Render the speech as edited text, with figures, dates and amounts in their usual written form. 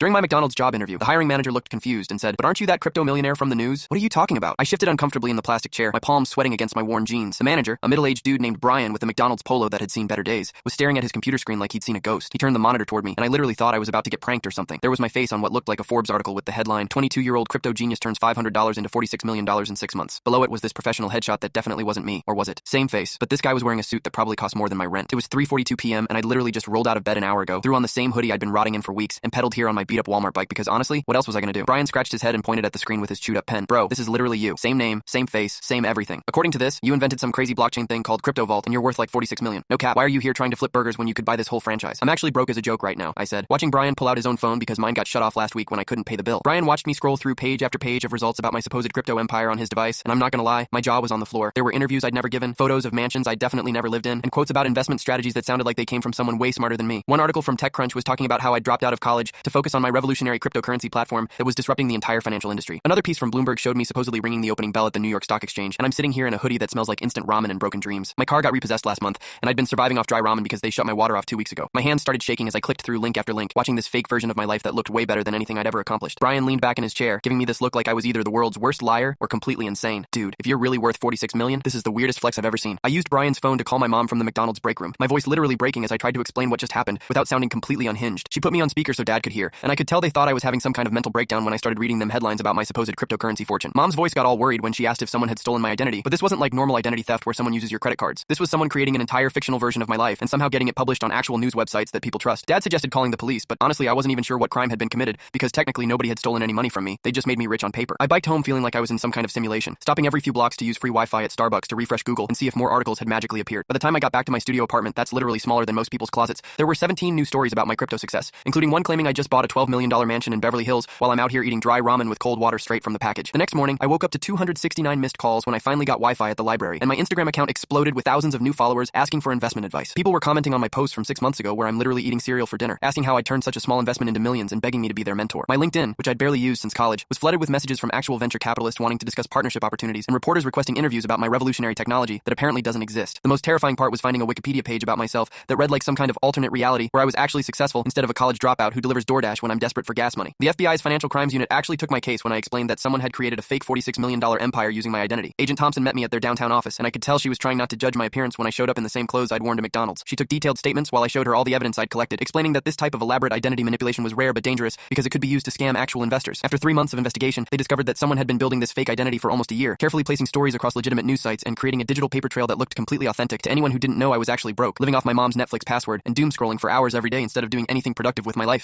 During my McDonald's job interview, the hiring manager looked confused and said, "But aren't you that crypto millionaire from the news? What are you talking about?" I shifted uncomfortably in the plastic chair, my palms sweating against my worn jeans. The manager, a middle-aged dude named Brian with a McDonald's polo that had seen better days, was staring at his computer screen like he'd seen a ghost. He turned the monitor toward me, and I literally thought I was about to get pranked or something. There was my face on what looked like a Forbes article with the headline, "22-year-old crypto genius turns $500 into $46 million in 6 months." Below it was this professional headshot that definitely wasn't me, or was it? Same face, but this guy was wearing a suit that probably cost more than my rent. It was 3:42 p.m., and I'd literally just rolled out of bed an hour ago, threw on the same hoodie I'd been rotting in for weeks, and pedaled here on my beat-up Walmart bike because honestly, what else was I gonna do? Brian scratched his head and pointed at the screen with his chewed-up pen. "Bro, this is literally you. Same name, same face, same everything. According to this, you invented some crazy blockchain thing called Crypto Vault, and you're worth like 46 million. No cap. Why are you here trying to flip burgers when you could buy this whole franchise?" "I'm actually broke as a joke right now," I said, watching Brian pull out his own phone because mine got shut off last week when I couldn't pay the bill. Brian watched me scroll through page after page of results about my supposed crypto empire on his device, and I'm not gonna lie, my jaw was on the floor. There were interviews I'd never given, photos of mansions I'd definitely never lived in, and quotes about investment strategies that sounded like they came from someone way smarter than me. One article from TechCrunch was talking about how I dropped out of college to focus on my revolutionary cryptocurrency platform that was disrupting the entire financial industry. Another piece from Bloomberg showed me supposedly ringing the opening bell at the New York Stock Exchange, and I'm sitting here in a hoodie that smells like instant ramen and broken dreams. My car got repossessed last month, and I'd been surviving off dry ramen because they shut my water off 2 weeks ago. My hands started shaking as I clicked through link after link, watching this fake version of my life that looked way better than anything I'd ever accomplished. Brian leaned back in his chair, giving me this look like I was either the world's worst liar or completely insane. "Dude, if you're really worth 46 million, this is the weirdest flex I've ever seen." I used Brian's phone to call my mom from the McDonald's break room, my voice literally breaking as I tried to explain what just happened without sounding completely unhinged. She put me on speaker so Dad could hear, and I could tell they thought I was having some kind of mental breakdown when I started reading them headlines about my supposed cryptocurrency fortune. Mom's voice got all worried when she asked if someone had stolen my identity, but this wasn't like normal identity theft where someone uses your credit cards. This was someone creating an entire fictional version of my life and somehow getting it published on actual news websites that people trust. Dad suggested calling the police, but honestly I wasn't even sure what crime had been committed because technically nobody had stolen any money from me. They just made me rich on paper. I biked home feeling like I was in some kind of simulation, stopping every few blocks to use free Wi-Fi at Starbucks to refresh Google and see if more articles had magically appeared. By the time I got back to my studio apartment, that's literally smaller than most people's closets, there were 17 new stories about my crypto success, including one claiming I just bought a $12 million mansion in Beverly Hills while I'm out here eating dry ramen with cold water straight from the package. The next morning, I woke up to 269 missed calls when I finally got Wi-Fi at the library, and my Instagram account exploded with thousands of new followers asking for investment advice. People were commenting on my post from 6 months ago where I'm literally eating cereal for dinner, asking how I turned such a small investment into millions and begging me to be their mentor. My LinkedIn, which I'd barely used since college, was flooded with messages from actual venture capitalists wanting to discuss partnership opportunities and reporters requesting interviews about my revolutionary technology that apparently doesn't exist. The most terrifying part was finding a Wikipedia page about myself that read like some kind of alternate reality where I was actually successful instead of a college dropout who delivers DoorDash when I'm desperate for gas money. The FBI's Financial Crimes Unit actually took my case when I explained that someone had created a fake $46 million empire using my identity. Agent Thompson met me at their downtown office, and I could tell she was trying not to judge my appearance when I showed up in the same clothes I'd worn to McDonald's. She took detailed statements while I showed her all the evidence I'd collected, explaining that this type of elaborate identity manipulation was rare but dangerous because it could be used to scam actual investors. After 3 months of investigation, they discovered that someone had been building this fake identity for almost a year, carefully placing stories across legitimate news sites and creating a digital paper trail that looked completely authentic to anyone who didn't know I was actually broke, living off my mom's Netflix password and doom scrolling for hours every day instead of doing anything productive with my life.